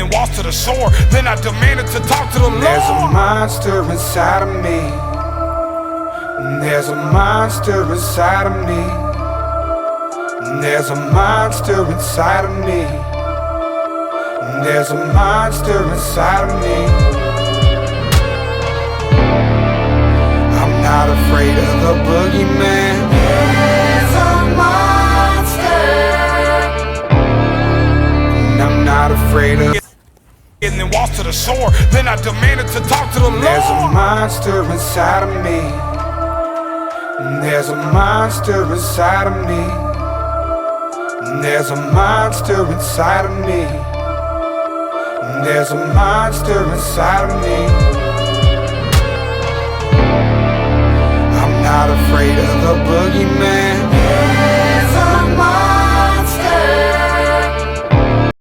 then walks to the shore. Then I demanded to talk to the Lord. There's a monster inside of me. There's a monster inside of me. There's a monster inside of me. There's a monster inside of me. I'm not afraid of the boogeyman. There's a monster, and I'm not afraid of. And then walks to the shore. Then I demanded to talk to the Lord. There's a monster inside of me. There's a monster inside of me. There's a monster inside of me. There's a monster inside of me. I'm not afraid of the boogeyman.